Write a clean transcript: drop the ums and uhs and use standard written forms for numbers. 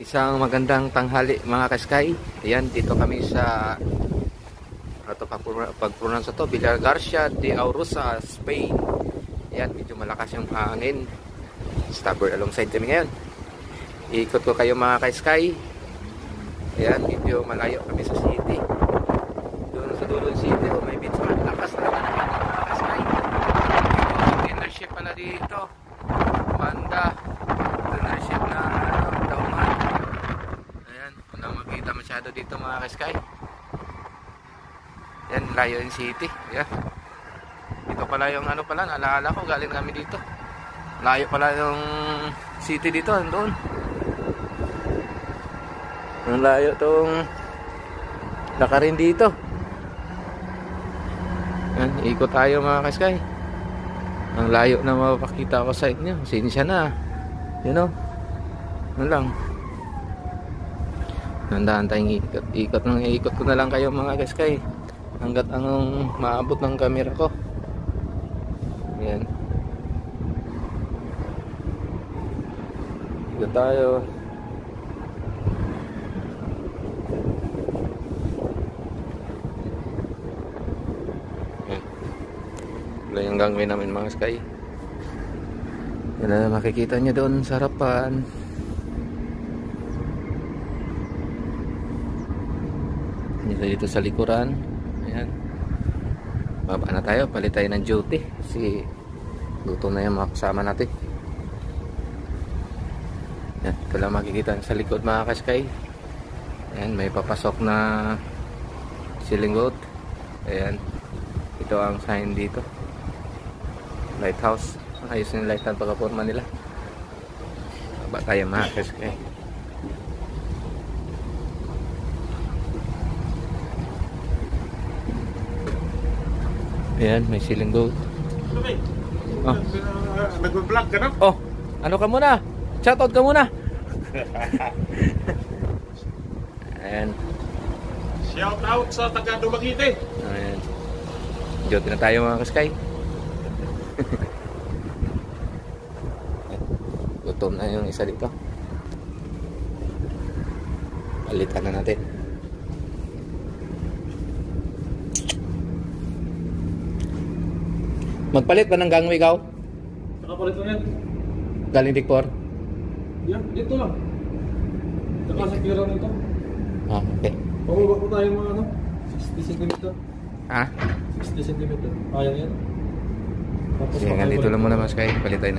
Isang magandang tanghali mga ka-sky. Ayan, dito kami sa pag-pronounce to, Villar Garcia de Aurosa, Spain. Ayan, medyo malakas yung hangin. Starboard alongside kami ngayon. Iikot ko kayo mga ka-sky. Ayan, medyo malayo kami sa city. Doon sa dulo ng city, may beach man. Lakas talaga ng hangin mga ka-sky. May ship pala dito. Banda. Ship na dauman. Ayan, wala makita masyado dito mga ka-sky. Yan, layo yung city. Ayan. Ito pala yung ano pala, naalala ko, galing kami dito. Layo pala yung city dito, doon. Ang layo tong lakarin dito. Ayan, ikot tayo mga ka-sky. Ang layo na mapapakita ko sa inyo. Sinisya na. You know, ano lang, nandahan tayong ikot ko na lang kayo mga ka-sky hanggat anong maabot ng camera ko. Ayan, ikot tayo. Ayan, wala yung gagawin namin mga sky. Yan na makikita nyo doon sa harapan. Dito sa likuran. Ayan. Baba na tayo. Palit tayo ng duty. Kasi gutom na yung mga kasama natin. Yan. Ito lang makikita sa likod mga ka-sky. Ayan. May papasok na silingot. Ayan. Ito ang sign dito. Lighthouse. Ayos yung light ang pagkaporma nila. Baba tayo mga ka-sky. Ayan, may ceiling goat. Oh. Nag-vlog ka na? Oh, ano ka muna? Shoutout ka muna. Ayan. Shout out sa taga Dumaguete. Ayan. Joke na tayo mga ka-sky. Gutom na yung isa dito. Palitan na natin. Magpalit ba ng gangway ikaw? Nakapalit mo yan? Galing Dikpor? Yan, dito lang. Nakasakira nito. Ah, okay. Pababa po tayo mga ano, 60 cm. Ah? 60 cm. Ayaw yan. Sige, nga dito lang muna mas kayo. Palit tayo na.